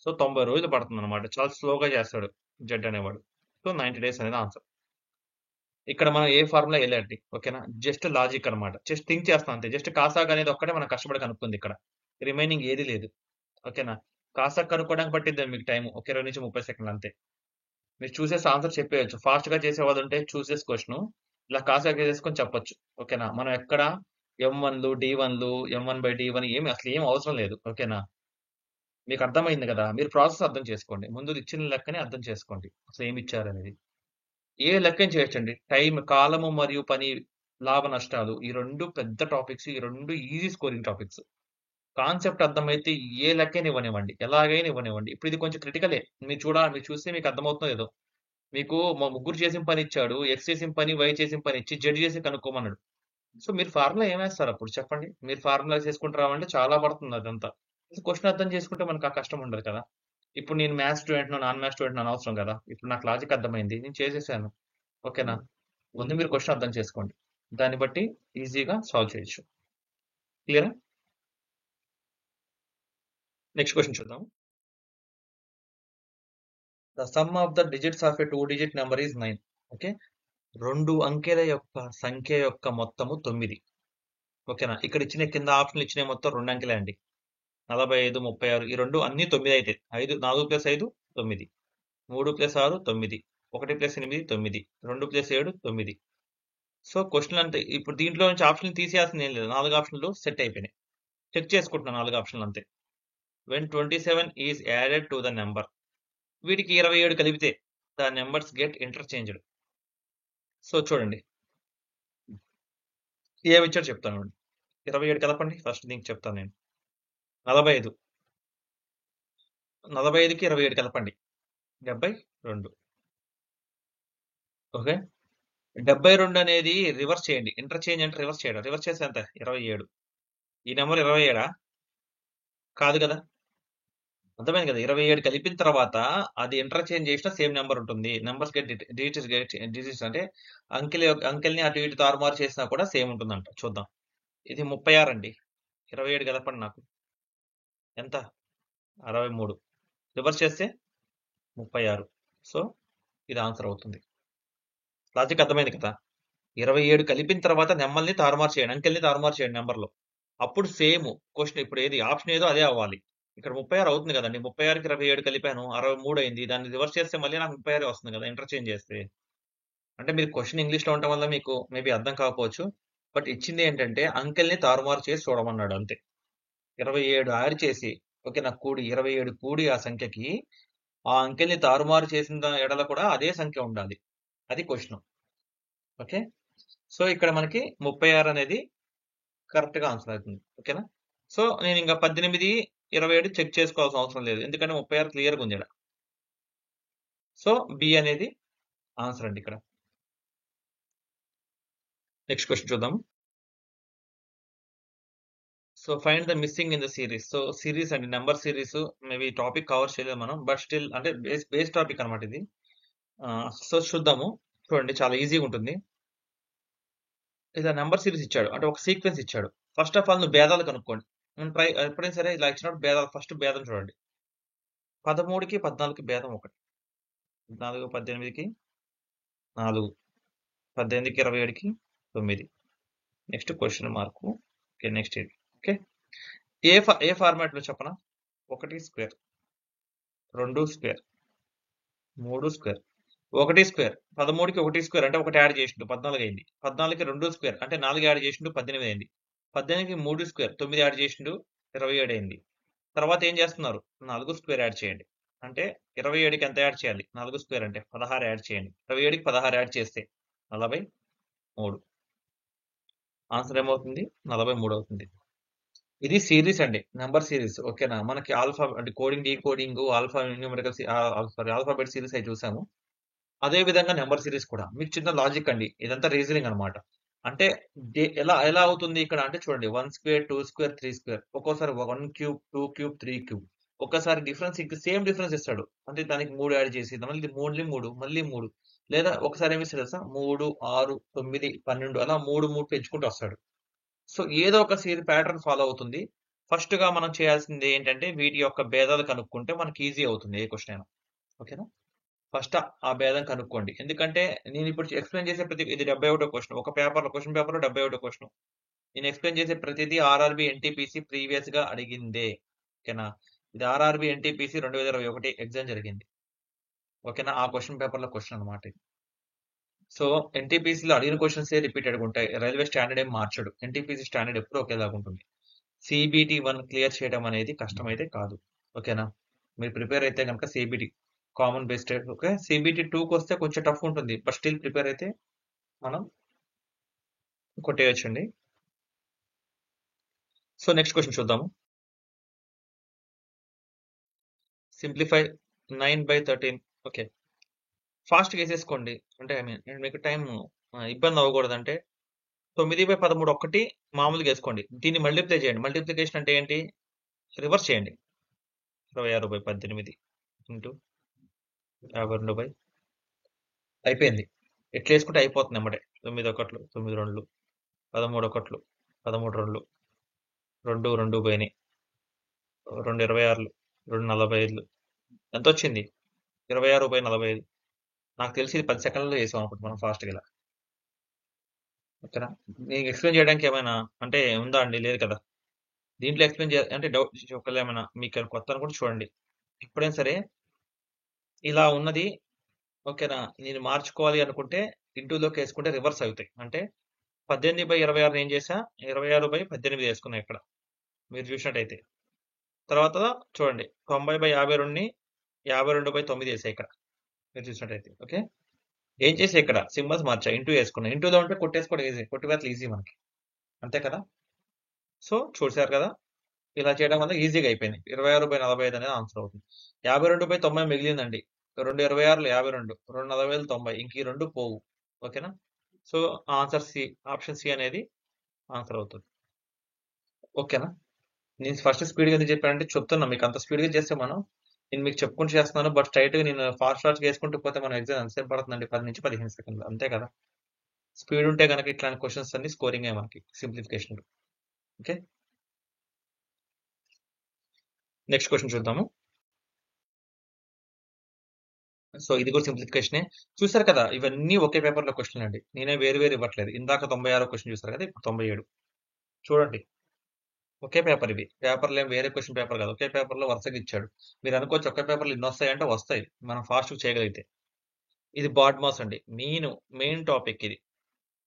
సో, 90 రోజులు పడుతుందన్నమాట. చాలా స్లోగా చేస్తాడు జెడ్ అనేవాడు. సో, 90 డేస్ అనేది ఆన్సర్. ఇక్కడ మనం ఏ ఫార్ములా ఎయలేండి. ఓకేనా? జస్ట్ లాజిక్ అన్నమాట. జస్ట్ థింక్ చేస్తాం అంతే. జస్ట్ కాసాగు అనేది ఒక్కటే మనం కష్టపడి కనుక్కుంది ఇక్కడ. రిమైనింగ్ ఏది లేదు. ఓకేనా? కాసాగు కనుక్కోవడానికి పట్టిద్ది మీకు టైము. ఒక 20-30 సెకండ్లు అంతే. మీరు చూసేసి ఆన్సర్ చెప్పేయొచ్చు. ఫాస్ట్‌గా చేసేవాళ్ళుంటే చూసేసి క్వెషను ఇలా కాసాగు ఏసేసుకొని చెప్పొచ్చు. ఓకేనా? మనం ఎక్కడ ఎం1లు, డి1లు, ఎం1/డి1 అసలు ఏమి అవసరం లేదు. ఓకేనా? మీకు అర్థమైంది గదా! మీరు ప్రాసెస్ అర్థం చేసుకోండి. ముందు ఇచ్చిన లెక్కని అర్థం చేసుకోండి. అసలు ఏమి ఇచ్చారనేది. ఏ లెక్కన చేయొచ్చండి. కాలము మరియు పని లాభ నష్టాలు ఈ 2 పెద్ద టాపిక్స్. ఈ 2 ఈజీ స్కోరింగ్ టాపిక్స్. కాన్సెప్ట్ అర్థమైతే ఏ లెక్కైనా ఇవ్వనివ్వండి. ఎలాగైనా ఇవ్వనివ్వండి. ఇప్పుడు ఇది కొంచెం క్రిటికలే. మీరు చూస్తే మీకు అర్థమవుతుందో లేదో. మీకు మా ముగ్గురు చేసిన పని ఇచ్చాడు. ఎక్స్ చేసిన పని, వై చేసిన పని ఇచ్చి జెడ్ చేసి కనుక్కోమన్నాడు. సో, మీరు ఫార్ములా ఏమేస్తారు అప్పుడు చెప్పండి? మీరు ఫార్ములాస్ ఏసుకుంటూ రావాలంటే చాలా పడుతుంది అదంతా. క్వెషన్ అర్థం చేసుకుంటే మనకు ఆ కష్టం ఉండదు కదా! ఇప్పుడు నేను మ్యాథ్స్ స్టూడెంట్‌నో, నాన్ మ్యాథ్స్ స్టూడెంట్‌నో అనవసరం కదా! ఇప్పుడు నాకు లాజిక్ అర్థమైంది. నేను చేసేసాను. ఓకేనా? ముందు మీరు క్వెషన్ అర్థం చేసుకోండి. దాన్ని బట్టి ఈజీగా సాల్వ్ చేయొచ్చు. క్లియరా? నెక్స్ట్ క్వెషన్ చూద్దాం. The sum of the digits of a 2 digit number is 9. Okay. 2 అంకెల యొక్క సంఖ్య యొక్క మొత్తము 9. ఓకేనా? ఇక్కడ ఇచ్చిన కింద ఆప్షన్‌లు ఇచ్చినయి మొత్తం 2 అంకెలే అండి. 45, 36 ఈ 2 అన్నీ 9 అయితాయి. 4 + 5 9. 3 + 6 9. 1 + 8 9. 2 + 7 9. సో, క్వెషన్ అంటే ఇప్పుడు దీంట్లో నుంచి ఆప్షన్‌లు తీసేయాల్సింది ఏం లేదు. 4 ఆప్షన్‌లు సెట్ అయిపోయినాయి. చెక్ చేసుకుంటున్నా 4 ఆప్షన్‌లు అంతే. When 27 is added to the number. వీటికి 27 కలిపితే the numbers get interchanged. So, చూడండి. ఏమిచ్చాడో చెప్తాను చూడండి. 27 కలపండి. ఫస్ట్ దీనికి చెప్తాను నేను. 45. 45కి 27 కలపండి. 72. ఓకే. 72 అనేది రివర్స్ చేయండి. ఇంటర్చేంజ్ అంటే రివర్స్ చేయడం. రివర్స్ చేస్తే ఎంత? 27. ఈ నంబర్ 27 కాదు కదా! అర్థమైంది కదా! 27 కలిపిన తర్వాత అది ఇంటర్చేంజ్ చేసినా సేమ్ నంబర్ ఉంటుంది. నంబర్స్ డిజిట్స్ అంటే అంకెల్ని అటు ఇటు తారుమారు చేసినా కూడా సేమ్ ఉంటుందంట. చూద్దాం. ఇది 36 అండి. 27 కలపండి నాకు. ఎంత? 63. రివర్స్ చేస్తే 36. సో, ఇది ఆన్సర్ అవుతుంది. లాజిక్ అర్థమైంది కదా! 27 కలిపిన తర్వాత నెమ్మల్ని తారుమారు చేయండి. అంకెల్ని తారుమారు చేయండి నంబర్‌లో. అప్పుడు సేమ్ క్వెషన్ ఇప్పుడు ఆప్షన్ ఏదో అదే అవ్వాలి. ఇక్కడ 36 అవుతుంది కదండీ. 36కి 27 కలిపాను. 63 అయింది. దాన్ని రివర్స్ చేస్తే మళ్ళీ నాకు 36 వస్తుంది కదా! ఇంటర్చేంజ్ చేస్తే. అంటే మీరు క్వెషన్ ఇంగ్లీష్‌లో ఉండటం వల్ల మీకు మేబీ అర్థం కాకపోవచ్చు. బట్ ఇచ్చింది ఏంటంటే అంకెల్ని తారుమారు చేసి చూడమన్నాడు అంతే. 27 యాడ్ చేసి ఓకేనా 27 కూడి ఆ సంఖ్యకి ఆ అంకెల్ని తారుమారు చేసిన ఎడల కూడా అదే సంఖ్య ఉండాలి. అది క్వెషన్. ఓకే. సో, ఇక్కడ మనకి 36 అనేది కరెక్ట్‌గా ఆన్సర్ అవుతుంది. ఓకేనా? సో, నేనింక 18, 27 చెక్ చేసుకోవాల్సిన అవసరం లేదు. ఎందుకంటే 36 క్లియర్‌గా ఉంది ఈడ. సో, బి అనేది ఆన్సర్ అండి ఇక్కడ. నెక్స్ట్ క్వెషన్ చూద్దాం. So, find the missing in the series. So, series అండి. Number series maybe topic cover చేయలేదు మనం. బట్ స్టిల్ అంటే బేస్ టాపిక్ అన్నమాట ఇది. సో, చూద్దాము. చూడండి చాలా ఈజీగా ఉంటుంది. ఇలా నంబర్ సీరీస్ ఇచ్చాడు. అంటే ఒక సీక్వెన్స్ ఇచ్చాడు. ఫస్ట్ ఆఫ్ ఆల్ నువ్వు భేదాలు కనుక్కోండి. ఎప్పుడైనా సరే ఇలా ఇచ్చినప్పుడు ఫస్ట్ భేదం చూడండి. 13కి 14కి భేదం 1. 14, 18కి 4. 18కి 27కి 9. Next question mark. Okay. Next ఇది. ఓకే. ఏ ఫార్మాట్‌లో చెప్పనా? 1 స్క్వేర్, 2 స్క్వేర్, 3 స్క్వేర్, 1 స్క్వేర్. 13కి 1 స్క్వేర్ అంటే 1 యాడ్ చేసిండు 14 అయింది. 14కి 2 స్క్వేర్ అంటే 4 యాడ్ చేసిండు 18 అయింది. 18కి 3 స్క్వేర్ 9 యాడ్ చేసిండు 27 అయింది. తర్వాత ఏం చేస్తున్నారు? 4 స్క్వేర్ యాడ్ చేయండి. అంటే 27కి ఎంత యాడ్ చేయాలి? 4 స్క్వేర్ అంటే 16 యాడ్ చేయండి. 27కి 16 యాడ్ చేస్తే 43. ఆన్సర్ ఏమవుతుంది? 43 అవుతుంది. ఇది సీరీస్ అండి. Number series. ఓకేనా? మనకి అంటే కోడింగ్, డీకోడింగ్, ఆల్ఫాబెట్ సీరీస్ అయి చూసాము. అదే విధంగా నెంబర్ సిరీస్ కూడా. మీకు చిన్న లాజిక్ అండి. ఇదంతా రీజనింగ్ అన్నమాట. అంటే ఎలా ఎలా అవుతుంది ఇక్కడ అంటే చూడండి 1 స్క్వేర్, 2 స్క్వేర్, 3 స్క్వేర్. ఒక్కోసారి 1 క్యూబ్, 2 క్యూబ్, 3 క్యూబ్. ఒక్కసారి డిఫరెన్స్ ఇంక సేమ్ డిఫరెన్స్ ఇస్తాడు. అంటే దానికి 3 యాడ్ చేసి మళ్ళీ 3 మళ్ళీ 3 లేదా ఒకసారి ఏమి ఇస్తాడు తెలుసా? 3, 6, 9, 12 అలా 3, 3 పెంచుకుంటూ వస్తాడు. సో ఏదో ఒక ప్యాటర్న్ ఫాలో అవుతుంది. ఫస్ట్‌గా మనం చేయాల్సింది ఏంటంటే వీటి యొక్క భేదాలు కనుక్కుంటే మనకి ఈజీ అవుతుంది ఏ క్వెషన్ అయినా. ఓకేనా? ఫస్ట్ ఆ భేదం కనుక్కోండి. ఎందుకంటే నేనిప్పుడు ఎక్స్‌ప్లెయిన్ చేసే ఇది 71 క్వెషన్. ఒక పేపర్‌లో క్వెషన్ పేపర్‌లో 71 క్వెషన్. నేను ఎక్స్‌ప్లెయిన్ చేసే ప్రతిదీ ఆర్ఆర్‌బీ, ఎన్‌టీపీసీ ప్రీవియస్‌గా అడిగిందే. ఓకేనా? ఇది ఆర్ఆర్‌బీ, ఎన్‌టీపీసీ 2021 ఎగ్జామ్ జరిగింది. ఓకేనా? ఆ క్వెషన్ పేపర్‌లో క్వెషన్ అన్నమాట ఇది. సో, ఎన్‌టీపీసీలో అడిగిన క్వెషన్సే రిపీటెడ్‌గా ఉంటాయి. రైల్వే స్టాండర్డ్ ఏం మార్చడు. ఎన్‌టీపీసీ స్టాండర్డ్ ఎప్పుడూ ఒకేలాగా ఉంటుంది. సీబీటీ 1 క్లియర్ చేయడం అనేది కష్టమైతే కాదు. ఓకేనా? మీరు ప్రిపేర్ అయితే గనుక CBT common based okay. CBT 2కొస్తే కొంచెం టఫ్ ఉంటుంది. బట్ స్టిల్ ప్రిపేర్ అయితే మనం కొట్టేయొచ్చండి. సో, నెక్స్ట్ క్వెషన్ చూద్దాము. Simplify 9/13 okay. ఫాస్ట్‌గా ఏసేసుకోండి. అంటే ఐ మీన్ మీకు ఇబ్బంది అవ్వకూడదంటే 9/13 ఒక్కటి మామూలుగా ఏసుకోండి. దీన్ని మల్టిప్లై చేయండి. మల్టిప్లికేషన్ అంటే ఏంటి? రివర్స్ చేయండి. 26/18 ఇంటూ 52 అయిపోయింది. ఎట్లేసుకుంటే అయిపోతుంది ఎమ్మటే. 9 ఒకట్లు, 9 రెండ్లు, 13 ఒకట్లు, 13 రెండ్లు, 2 2 పోయినాయి. 2 26లు, 2 45లు ఎంతొచ్చింది? 26/45. నాకు తెలిసి ఇది 10 సెకన్లలో చేసాం అనుకుంటా మనం ఫాస్ట్‌గా ఇలా. ఓకేనా? మీకు ఎక్స్‌ప్లెయిన్ చేయడానికి ఏమైనా అంటే ఉందా అండి? లేదు కదా! దీంట్లో ఎక్స్‌ప్లెయిన్ అంటే డౌట్ ఒకవేళ ఏమైనా మీకు కొత్త అనుకుంటే చూడండి. ఎప్పుడైనా సరే ఇలా ఉన్నది ఓకేనా? నేను మార్చుకోవాలి అనుకుంటే ఇంటూలోకి ఏసుకుంటే రివర్స్ అవుతాయి. అంటే 18/26 ఏం చేశా? 26/18 ఏసుకున్నా ఇక్కడ. మీరు చూసినట్టయితే. తర్వాత చూడండి 90/52ని 52/9 ఏసా ఇక్కడ. మీరు చూసినట్టయితే. ఓకే. ఏం చేసా ఇక్కడ సింబల్స్ మార్చా. ఇంటూ ఏసుకున్నా. ఇంటూలో ఉంటే కొట్టేసుకోవడం ఈజీ. కొట్టివేతలు ఈజీ మనకి. అంతే కదా! సో చూసారు కదా! ఇలా చేయడం వల్ల ఈజీగా అయిపోయింది. 26/45 అనేది ఆన్సర్ అవుతుంది. 52/90 మిగిలిందండి. 2 26లు 52, 2 40లు 90 ఇంక ఈ 2 పోవు. ఓకేనా? So answer C. Option C అనేది ఆన్సర్ అవుతుంది. ఓకేనా? నేను ఫస్ట్ స్పీడ్‌గా ఎందుకు చెప్పానంటే చెప్తున్నా మీకు అంత స్పీడ్‌గా చేస్తే నేను మీకు చెప్పుకుంటూ చేస్తున్నాను. బట్ స్ట్రెయిట్‌గా నేను ఫాస్ట్‌గా చేసుకుంటూ పోతే మన ఎగ్జామ్ ఎంతసేపు పడుతుందండి? 10-15 సెకండ్లు అంతే కదా! స్పీడ్ ఉంటే గనక ఇట్లాంటి క్వెషన్స్ అన్ని స్కోరింగే మనకి సింప్లిఫికేషన్‌లో. ఓకే. నెక్స్ట్ క్వెషన్ చూద్దాము. సో ఇది కూడా సింప్లిఫికేషనే. చూసారు కదా! ఇవన్నీ ఒకే పేపర్‌లో క్వెషన్‌లండి. నేనే వేరు వేరు ఇవ్వట్లేదు. ఇందాక 96 క్వెషన్ చూసారు కదా! ఇప్పుడు 97. చూడండి. ఒకే పేపర్ ఇవి. పేపర్‌లో ఏం వేరే క్వెషన్ పేపర్ కాదు. ఒకే పేపర్‌లో వరుసగా ఇచ్చాడు. మీరు అనుకోవచ్చు ఒకే పేపర్‌లో ఇన్ని వస్తాయంటే వస్తాయి. మనం ఫాస్ట్‌గా చేయగలిగితే. ఇది బాడ్మాస్ అండి. మెయిన్ టాపిక్ ఇది.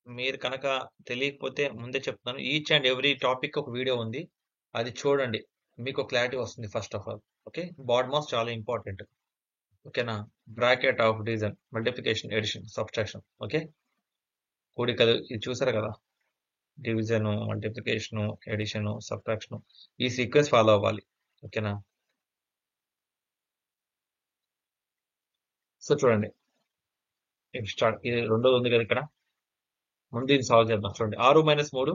మీరు కనుక తెలియకపోతే ముందే చెప్తున్నాను. ఈచ్ అండ్ ఎవ్రీ టాపిక్ ఒక వీడియో ఉంది. అది చూడండి. మీకు క్లారిటీ వస్తుంది first of all. Okay. BODMAS చాలా ఇంపార్టెంట్. ఓకేనా? Bracket of division, multiplication, addition, subtraction. Okay. కూడికలు ఇది చూసారు కదా! డివిజను, మల్టిప్లికేషను, ఎడిషను, సబ్ట్రాక్షను ఈ సీక్వెన్స్ ఫాలో అవ్వాలి. ఓకేనా? సో చూడండి. ఇప్పుడు స్టార్ట్ ఇది రెండోది ఉంది కదా ఇక్కడ. ముందు ఇది సాల్వ్ చేద్దాం. చూడండి 6 - 3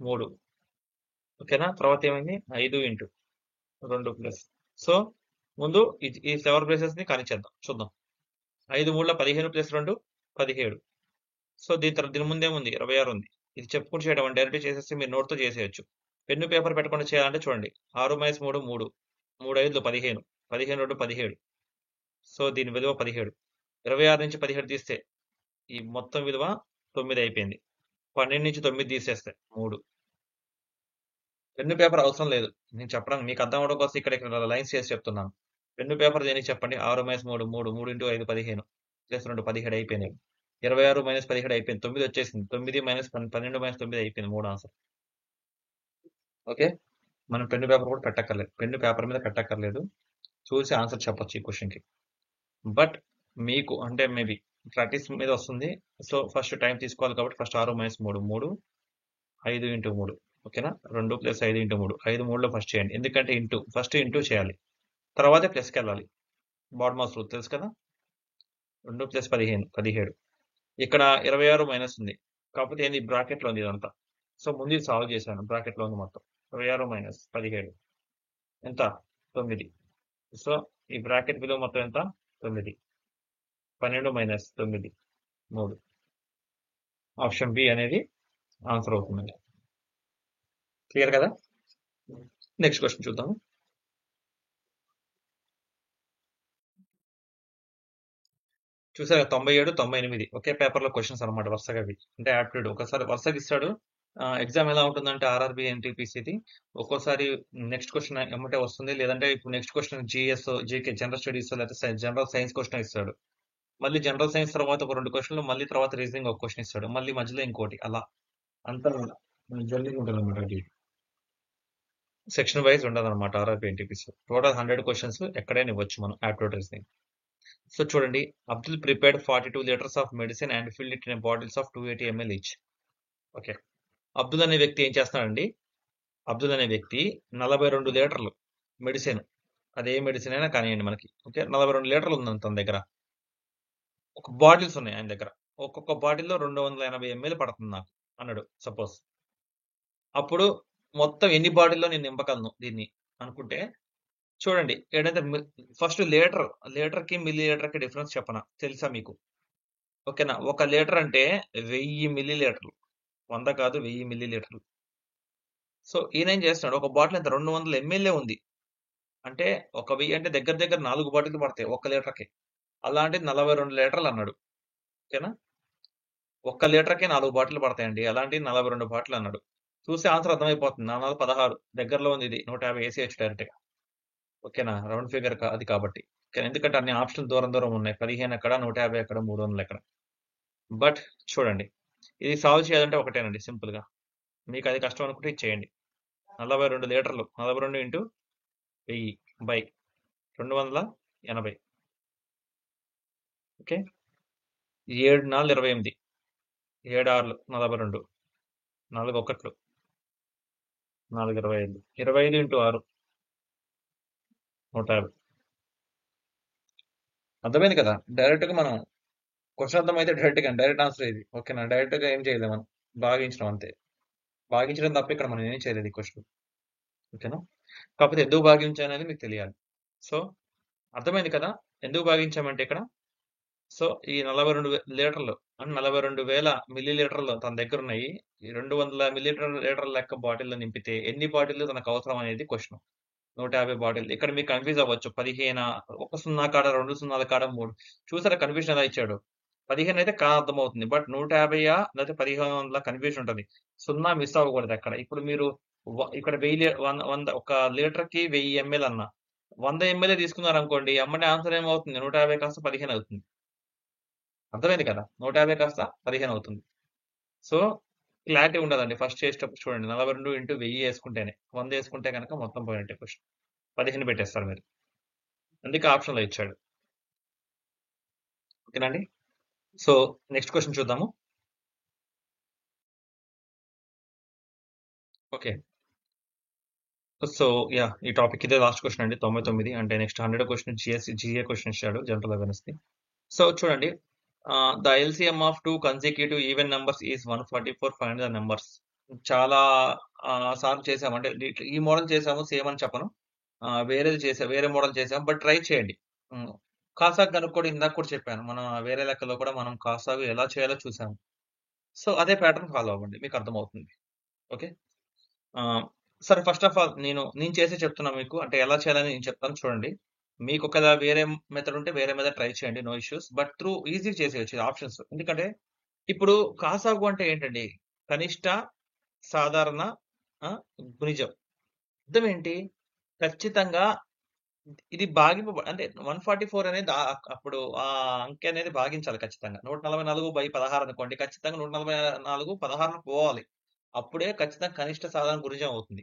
3. ఓకేనా? తర్వాత ఏమైంది 5 ఇంటూ 2 ప్లస్. సో ముందు ఈ ఫ్లవర్ బ్రేసెస్ ని కానిచ్చేద్దాం. చూద్దాం. 5 3 15 ప్లస్ 2 17. సో దీని ముందేముంది 26 ఉంది. ఇది చెప్పుకుంటూ చేయడం డైరెక్ట్ చేసేస్తే మీరు నోట్‌తో చేసేయొచ్చు. పెన్ను పేపర్ పెట్టకుండా చేయాలంటే చూడండి 6 - 3 3. 3 5లు 15. 15 2 17. సో దీని విలువ 17. 26 నుంచి 17 తీస్తే ఈ మొత్తం విలువ 9 అయిపోయింది. 12 నుంచి 9 తీసేస్తే 3. పెన్ను పేపర్ అవసరం లేదు. నేను చెప్పడానికి మీకు అర్థం అవ్వడం కోసం ఇక్కడ లైన్స్ చేసి చెప్తున్నాను. పెన్ను పేపర్ దేనికి చెప్పండి 6 - 3 3 3 ఇంటూ 5 15 ప్లస్ 2 17 అయిపోయినాయి. 26 - 17 అయిపోయింది. 9 వచ్చేసింది. 9 - 12 - 9 అయిపోయింది. 3 ఆన్సర్. ఓకే. మనం పెన్ను పేపర్ కూడా పెట్టక్కర్లేదు. పెన్ను పేపర్ మీద పెట్టక్కర్లేదు. చూసి ఆన్సర్ చెప్పొచ్చు ఈ క్వెషన్‌కి. బట్ మీకు అంటే మేబీ ప్రాక్టీస్ మీద వస్తుంది. సో ఫస్ట్ టైం తీసుకోవాలి కాబట్టి ఫస్ట్ 6 - 3 3 5 ఇంటూ 3 ఓకేనా? 2 ప్లస్ 5 ఇంటూ 3 5 3లో ఫస్ట్ చేయండి. ఎందుకంటే ఫస్ట్ ఇంటూ చేయాలి. తర్వాతే ప్లస్‌కెళ్ళాలి. బాడ్మాస్ రూల్ తెలుసు కదా! 2 + 15 17. ఇక్కడ 26 మైనస్ ఉంది. కాకపోతే ఏంది బ్రాకెట్‌లో ఉంది ఇదంతా. సో, ముందు ఇది సాల్వ్ చేశాను. బ్రాకెట్‌లో ఉంది మొత్తం. 26 మైనస్ 17 ఎంత? 9. సో, ఈ బ్రాకెట్ విలువ మొత్తం ఎంత? 9. 12 మైనస్ 9 3. ఆప్షన్ బి అనేది ఆన్సర్ అవుతుందండి. క్లియర్ కదా? నెక్స్ట్ క్వెషన్ చూద్దాము. చూసారా 97, 98 ఒకే పేపర్‌లో క్వెషన్స్ అన్నమాట వరుసగా ఇవి. అంటే యాప్టిట్యూడ్ ఒకసారి వరుసగా ఇస్తాడు. ఎగ్జామ్ ఎలా ఉంటుందంటే ఆర్ఆర్‌బీ, ఎన్‌టీపీసీది ఒక్కోసారి నెక్స్ట్ క్వెషన్ ఎమ్మటే వస్తుంది. లేదంటే ఇప్పుడు next question GS, GK general studies లేకపోతే జనరల్ సైన్స్ క్వెషన్ ఇస్తాడు. మళ్ళీ జనరల్ సైన్స్ తర్వాత ఒక 2 క్వెషన్‌లు మళ్ళీ తర్వాత రీజనింగ్ ఒక క్వెషన్ ఇస్తాడు. మళ్ళీ మధ్యలో ఇంకోటి అలా అంతా జల్లింగ్ ఉంటదన్నమాట అది. సెక్షన్ వైస్ ఉండదన్నమాట ఆర్ఆర్‌బీ, ఎన్‌టీపీసీ. టోటల్ 100 క్వెషన్స్ ఎక్కడైనా ఇవ్వచ్చు మనం యాప్టిట్యూడ్ రీజనింగ్. సో చూడండి, Abdul prepared 42 litres of medicine and field it in bottles of 280 ml each. Okay. Abdul అనే వ్యక్తి ఏం చేస్తున్నాడండి? అబ్దుల్ అనే వ్యక్తి 42 లీటర్లు మెడిసిన్, అదే మెడిసిన్ అయినా కానివ్వండి మనకి. ఓకే. 42 లీటర్లు ఉంది తన దగ్గర. ఒక బాటిల్స్ ఉన్నాయి ఆయన దగ్గర. ఒక్కొక్క బాటిల్‌లో 280 ml పడుతుంది నాకు అన్నాడు సపోజ్. అప్పుడు మొత్తం ఎన్ని బాటిల్‌లో నేను నింపగలను దీన్ని అనుకుంటే చూడండి ఏడైతే ఫస్ట్ లీటర్‌కి మిల్లీ లీటర్‌కి డిఫరెన్స్ చెప్పనా? తెలుసా మీకు? ఓకేనా? ఒక లీటర్ అంటే 1000 మిల్లీ లీటర్లు. 100 కాదు 1000 మిల్లీ లీటర్లు. సో ఈయనేం చేస్తున్నాడు? ఒక బాటిల్ ఎంత 200 ఎంఎల్ఏ ఉంది. అంటే ఒక 1000 అంటే దగ్గర దగ్గర 4 బాటిల్‌లు పడతాయి ఒక్క లీటర్‌కి. అలాంటిది 42 లీటర్లు అన్నాడు. ఓకేనా? ఒక్క లీటర్‌కే 4 బాటిల్‌లు పడతాయండి. అలాంటిది 42 బాటిల్‌లు అన్నాడు. చూస్తే ఆన్సర్ అర్థమైపోతుంది. 4 16 దగ్గరలో ఉంది ఇది. 150 ఏసేయొచ్చు డైరెక్ట్‌గా. ఓకేనా? రౌండ్ ఫిగర్ అది కాబట్టి. ఓకేనా? ఎందుకంటే అన్ని ఆప్షన్‌లు దూరం దూరం ఉన్నాయి. 15 ఎక్కడ, 150 ఎక్కడ, 300 ఎక్కడ. బట్ చూడండి. ఇది సాల్వ్ చేయాలంటే ఒకటేనండి సింపుల్‌గా. మీకు అది కష్టం అనుకుంటే ఇది చేయండి. 42 లీటర్లు 42 ఇంటూ 1000 బై 280. ఓకే. 7 4 28. 7 6 42. 4 1 4 25. 25 ఇంటూ 6 150. అర్థమైంది కదా? డైరెక్ట్‌గా మనం క్వెషన్ అర్థమైతే డైరెక్ట్ ఆన్సర్ ఇది. ఓకేనా? డైరెక్ట్‌గా ఏం చేయలేం మనం. భాగించడం అంతే. భాగించడం తప్ప ఇక్కడ మనం ఏం చేయలేదు ఈ క్వెషన్. ఓకేనా? కాకపోతే ఎందుకు భాగించాననేది మీకు తెలియాలి. సో అర్థమైంది కదా? ఎందుకు భాగించామంటే ఇక్కడ సో ఈ 42 లీటర్లు అంటే 42,000 మిల్లీ లీటర్లు తన దగ్గర ఉన్నాయి. ఈ 200 లీటర్ల లెక్క బాటిల్‌లో నింపితే ఎన్ని బాటిల్‌లు తనకు అవసరం అనేది క్వెషన్. 150 బాటిల్. ఇక్కడ మీకు కన్‌ఫ్యూజ్ అవ్వచ్చు. 15 ఒక 0 కాడ, 2 సున్నాల కాడ 3 చూసారా కన్‌ఫ్యూజన్ ఎలా ఇచ్చాడో. 15 అయితే అర్థమవుతుంది. బట్ 150 లేకపోతే 1500 కన్‌ఫ్యూజన్ ఉంటది. 0 మిస్ అవ్వకూడదు ఎక్కడ. ఇప్పుడు మీరు ఇక్కడ 1000 100 ఒక లీటర్‌కి 1000 ఎంఎల్ అన్నా. 100 ఎంఎల్‌ఏ తీసుకున్నారనుకోండి. ఎమ్మటే ఆన్సర్ ఏమవుతుంది? 150 కాస్త 15 అవుతుంది. అర్థమైంది కదా! 150 కాస్త 15 అవుతుంది. సో, క్లారిటీ ఉండదండి. ఫస్ట్ చేసేటప్పుడు చూడండి. 42 ఇంటూ 1000 యేసుకుంటేనే. 100 యేసుకుంటే గనక మొత్తం పోయినట్టే క్వెషన్. 15 పెట్టేస్తారు మీరు. అందుకే ఆప్షన్‌లో ఇచ్చాడు. ఓకేనా అండి? సో, నెక్స్ట్ క్వెషన్ చూద్దాము. ఓకే. So, yeah! ఈ టాపిక్ ఇదే లాస్ట్ క్వెషన్ అండి. 99 అంటే నెక్స్ట్ 100 క్వెషన్ జీఏ క్వెషన్ ఇచ్చాడు జనరల్ అవేర్నెస్‌ది. సో, చూడండి. The LCM of 2 consecutive even numbers is 144. Find the numbers. చాలా సార్లు చేసాము. అంటే ఈ మోడల్ చేసాము సేమ్ అని చెప్పను. వేరే మోడల్ చేసాం. బట్ ట్రై చేయండి. హ్మ్. కాసాగు కనుక్కోవడం ఇందాక కూడా చెప్పాను. మనం వేరే లెక్కలో కూడా మనం కాసాగు ఎలా చేయాలో చూసాము. సో, అదే ప్యాటర్న్ ఫాలో అవ్వండి. మీకు అర్థమవుతుంది. ఓకే. ఆహ్, సరే ఫస్ట్ ఆఫ్ ఆల్ నేను చేసే చెప్తున్నా మీకు. అంటే ఎలా చేయాలని నేను చెప్తాను చూడండి. మీకు ఒకవేళ వేరే మెథడ్ ఉంటే వేరే మెథడ్ ట్రై చేయండి. No issues. బట్ ఈజీగా చేసేయొచ్చు ఆప్షన్స్. ఎందుకంటే ఇప్పుడు కాసాగు అంటే ఏంటండి? కనిష్ట, సాధారణ, ఆహ్, గుణిజం. అర్థం ఏంటి? ఖచ్చితంగా ఇది అంటే 144 అనేది అప్పుడు ఆ అంకె అనేది భాగించాలి ఖచ్చితంగా. 144/16 అనుకోండి. ఖచ్చితంగా 144 16 పోవాలి. అప్పుడే ఖచ్చితంగా కనిష్ట సాధారణ గుణిజం అవుతుంది.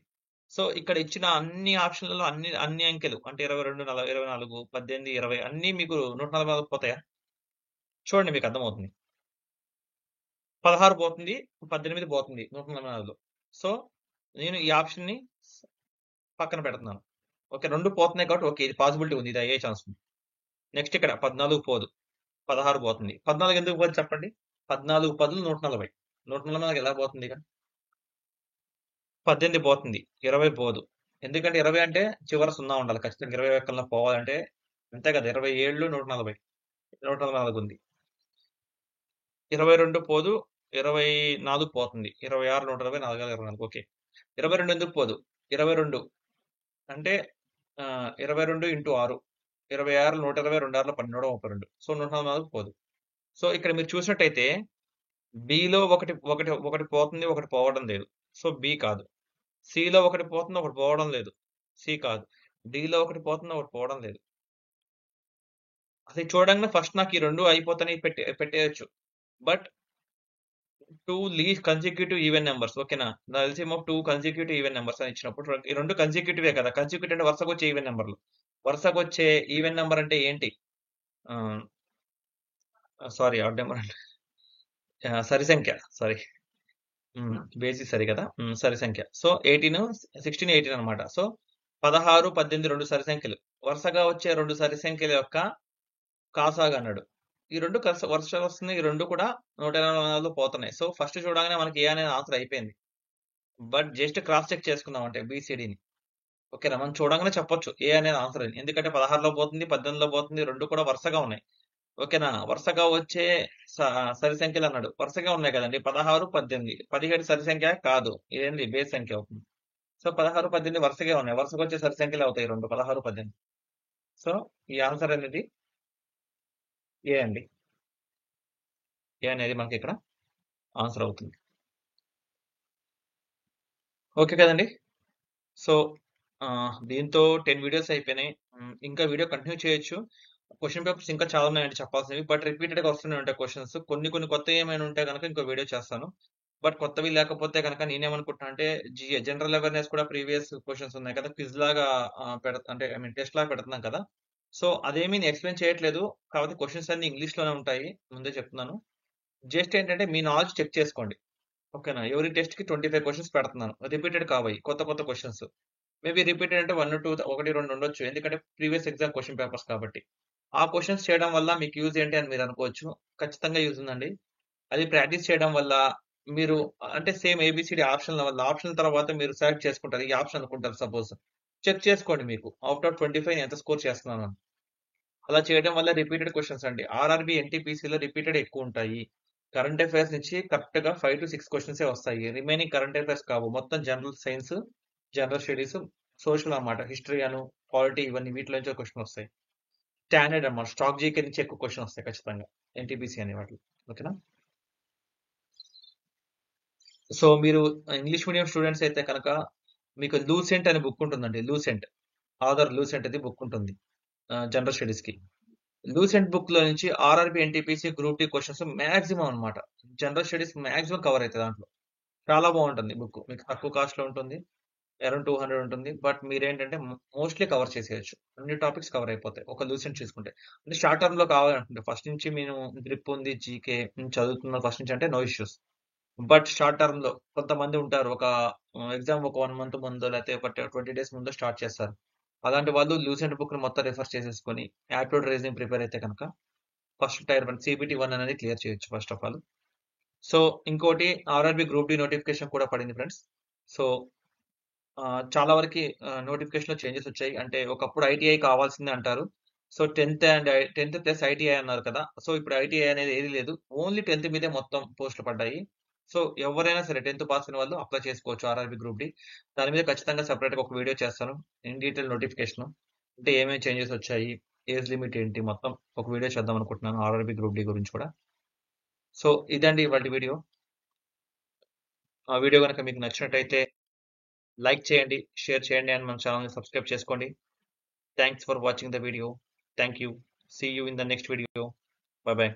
సో, ఇక్కడ ఇచ్చిన అన్ని ఆప్షన్‌లలో అన్ని అంకెలు అంటే 22, 24, 18, 20 అన్నీ మీకు 144 పోతాయా? చూడండి మీకు అర్థమవుతుంది. 16 పోతుంది. 18 పోతుంది 144లో. సో, నేను ఈ ఆప్షన్‌ని పక్కన పెడుతున్నాను. ఓకే. 2 పోతున్నాయి కాబట్టి ఓకే. ఇది పాసిబిలిటీ ఉంది. ఇది అయ్యే ఛాన్స్ ఉంది. నెక్స్ట్ ఇక్కడ 14 పోదు. 16 పోతుంది. 14 ఎందుకు పోతుంది చెప్పండి? 14 10 140. 140 ఎలా పోతుంది ఇక? 18 పోతుంది. 20 పోదు. ఎందుకంటే 20 అంటే చివర 0 ఉండాలి. ఖచ్చితంగా 20 ఎక్కడన్నా పోవాలంటే అంతే కదా! 27 140. 144 ఉంది. 22 పోదు. 24 పోతుంది. 26 120 4 24 ఓకే. 22 ఎందుకు పోదు? 22 అంటే 22 ఇంటూ 6 26 120 2 6 12 132. సో 144 పోదు. సో ఇక్కడ మీరు చూసినట్టయితే బిలో ఒకటి పోతుంది, ఒకటి పోవడం లేదు. సో బి కాదు. సిలో ఒకటి పోతుంది, ఒకటి పోవడం లేదు. సి కాదు. డిలో ఒకటి పోతుంది, ఒకటి పోవడం లేదు. అది చూడంగానే ఫస్ట్ నాకు ఈ 2 అయిపోతాయి పెట్టేయచ్చు. But 2 least consecutive even numbers ఓకేనా? The LCM of 2 consecutive even numbers అని ఇచ్చినప్పుడు ఈ 2 కన్సిక్యూటివే కదా! కన్సిక్యూటివ్ అంటే వరుసకొచ్చే ఈవెన్ నెంబర్లు. వరుసకొచ్చే ఈవెన్ నెంబర్ అంటే ఏంటి? సారీ ఆడ్ నెంబర్ అంటే సరి సంఖ్య. సారీ. బేసిస్ సరి కదా! సరి సంఖ్య. సో 18, 16, 18 అన్నమాట. సో 16, 18 2 సరి సంఖ్యలు. వరుసగా వచ్చే 2 సరి సంఖ్యల యొక్క కాసాగు అన్నాడు. ఈ 2 వరుసగా వస్తున్నాయి. ఈ 2 కూడా 184లో పోతున్నాయి. సో ఫస్ట్ చూడగానే మనకి ఏ అనే ఆన్సర్ అయిపోయింది. బట్ జస్ట్ క్రాస్ చెక్ చేసుకుందాం అంటే బీసీడీని. ఓకేనా? మనం చూడంగానే చెప్పొచ్చు ఏ అనేది ఆన్సర్ అని. ఎందుకంటే 16లో పోతుంది, 18లో పోతుంది. 2 కూడా వరుసగా ఉన్నాయి. ఓకేనా? వరుసగా వచ్చే సరి సంఖ్యలు అన్నాడు. వరుసగా ఉన్నాయి కదండి. 16, 18. 17 సరి సంఖ్య కాదు. ఇదేంటి బేస్ సంఖ్య అవుతుంది. సో 16, 18 వరుసగా ఉన్నాయి. వరుసగా వచ్చే సరి సంఖ్యలు అవుతాయి 2 16, 18. సో ఈ ఆన్సర్ అనేది ఏ అండి. ఏ అనేది మనకి ఇక్కడ ఆన్సర్ అవుతుంది. ఓకే కదండి. సో దీంతో 10 వీడియోస్ అయిపోయినాయి. ఇంకా వీడియో కంటిన్యూ చేయొచ్చు. క్వశ్చన్ పేపర్స్ ఇంకా చాలా ఉన్నాయండి చెప్పాల్సినవి. బట్ రిపీటెడ్‌గా వస్తూనే ఉంటాయి క్వశ్చన్స్. కొన్ని కొత్తవి ఏమైనా ఉంటే గనక ఇంకో వీడియో చేస్తాను. బట్ కొత్తవి లేకపోతే గనక నేనేమనుకుంటున్నా అంటే జనరల్ అవేర్‌నెస్ కూడా ప్రీవియస్ క్వశ్చన్స్ ఉన్నాయి కదా! క్విజ్ లాగా అంటే ఐ మీన్ టెస్ట్ లాగా పెడుతున్నాం కదా! సో అదేమీ నేను ఎక్స్‌ప్లెయిన్ చేయట్లేదు. కాకపోతే క్వశ్చన్స్ అన్నీ ఇంగ్లీష్‌లోనే ఉంటాయి. ముందే చెప్తున్నాను. జస్ట్ ఏంటంటే మీ నాలెడ్జ్ చెక్ చేసుకోండి. ఓకేనా? ఎవరీ టెస్ట్‌కి 25 క్వశ్చన్స్ పెడుతున్నాను. రిపీటెడ్ కావయి. కొత్త క్వశ్చన్స్. మేబీ రిపీటెడ్ అంటే 1, 2 1, 2 ఉండొచ్చు. ఎందుకంటే ప్రీవియస్ ఎగ్జామ్ క్వశ్చన్ పేపర్స్ కాబట్టి. ఆ క్వశ్చన్స్ చేయడం వల్ల మీకు యూజ్ ఏంటి అని మీరు అనుకోవచ్చు. ఖచ్చితంగా యూజ్ ఉందండి. అది ప్రాక్టీస్ చేయడం వల్ల మీరు అంటే సేమ్ ఏబీసీడీ ఆప్షన్‌ల వల్ల ఆప్షన్ తర్వాత మీరు సెలెక్ట్ చేసుకుంటారు. ఈ ఆప్షన్ అనుకుంటారు సపోజ్. చెక్ చేసుకోండి మీకు. ఔట్ ఆఫ్ 25 ఎంత స్కోర్ చేస్తున్నాను అని. అలా చేయడం వల్ల రిపీటెడ్ క్వశ్చన్స్ అండి. ఆర్ఆర్‌బీ, ఎన్‌టీపీసీలో రిపీటెడ్ ఎక్కువుంటాయి. కరెంట్ అఫైర్స్ నుంచి కరెక్ట్‌గా 5-6 క్వశ్చన్సే వస్తాయి. రిమైనింగ్ కరెంట్ అఫైర్స్ కావు. మొత్తం general science, general studies, social అన్నమాట. హిస్టరీ పాలిటీ ఇవన్నీ వీటిలో నుంచే క్వశ్చన్ వస్తాయి. స్టాండర్డ్ అన్నమాట. స్టాక్ జీకే నుంచి ఎక్కువ క్వశ్చన్ వస్తాయి ఖచ్చితంగా. ఎన్టీపీసీ అనే వాటిలో. ఓకేనా? సో మీరు ఇంగ్లీష్ మీడియం స్టూడెంట్స్ అయితే కనుక మీకు లూసెంట్ అనే బుక్ ఉంటుందండి. లూసెంట్. ఆథర్ లూసెంట్ అది బుక్ ఉంటుంది. జనరల్ స్టడీస్‌కి. లూసెంట్ బుక్‌లో నుంచి RRB, NTPC, group D questions maximum అన్నమాట. జనరల్ స్టడీస్ మాక్సిమం కవర్ అయితాయి దాంట్లో. చాలా బాగుంటుంది బుక్. మీకు తక్కువ కాస్ట్‌లో ఉంటుంది. అరౌండ్ 200 ఉంటుంది. బట్ మీరేంటంటే మోస్ట్‌లీ కవర్ చేసేయొచ్చు. అన్ని టాపిక్స్ కవర్ అయిపోతాయి. ఒక లూసెంట్ చూసుకుంటే. అంటే షార్ట్ టర్మ్‌లో కావాలనుకుంటే ఫస్ట్ నుంచి నేను గ్రిప్ ఉంది, జీకే చదువుతున్నాను ఫస్ట్ నుంచి అంటే నో ఇష్యూస్. బట్ షార్ట్ టర్మ్‌లో కొంతమంది ఉంటారు. ఒక ఎగ్జామ్ ఒక 1 మంత్ ముందో లేకపోతే ఒక 20 డేస్ ముందో స్టార్ట్ చేస్తారు. అలాంటి వాళ్ళు లూసెంట్ బుక్‌ని మొత్తం రిఫర్ చేసేసుకొని యాప్టిట్యూడ్ రీజనింగ్ ప్రిపేర్ అయితే కనుక ఫస్ట్ టైర్ 1 సీబీటీ 1 అనేది క్లియర్ చేయొచ్చు ఫస్ట్ ఆఫ్ ఆల్. సో ఇంకోటి ఆర్ఆర్‌బీ గ్రూప్ డి నోటిఫికేషన్ కూడా పడింది ఫ్రెండ్స్. సో చాలా వరకి నోటిఫికేషన్‌లో చేంజెస్ వచ్చాయి. అంటే ఒకప్పుడు ఐటీఐ కావాల్సిందే అంటారు. సో 10th ప్లస్ ఐటీఐ అన్నారు కదా! సో ఇప్పుడు ఐటీఐ అనేది ఏది లేదు. ఓన్లీ 10th మీదే మొత్తం పోస్టులు పడ్డాయి. సో ఎవరైనా సరే 10th పాస్ అయిన వాళ్ళు అప్లై చేసుకోవచ్చు ఆర్ఆర్‌బీ గ్రూప్ డి. దాని మీద ఖచ్చితంగా సెపరేట్‌గా ఒక వీడియో చేస్తాను. In detail notification. అంటే ఏమేమి చేంజెస్ వచ్చాయి? ఏజ్ లిమిట్ ఏంటి? మొత్తం ఒక వీడియో చేద్దాం అనుకుంటున్నాను ఆర్ఆర్‌బీ గ్రూప్ డి గురించి కూడా. సో ఇదండి ఇవాల్టి వీడియో. ఆ వీడియో గనుక మీకు నచ్చినట్టయితే లైక్ చేయండి, షేర్ చేయండి అండ్ మన ఛానెల్‌ని సబ్స్క్రైబ్ చేసుకోండి. Thanks for watching the video. Thank you. See you in the next video. Bye bye.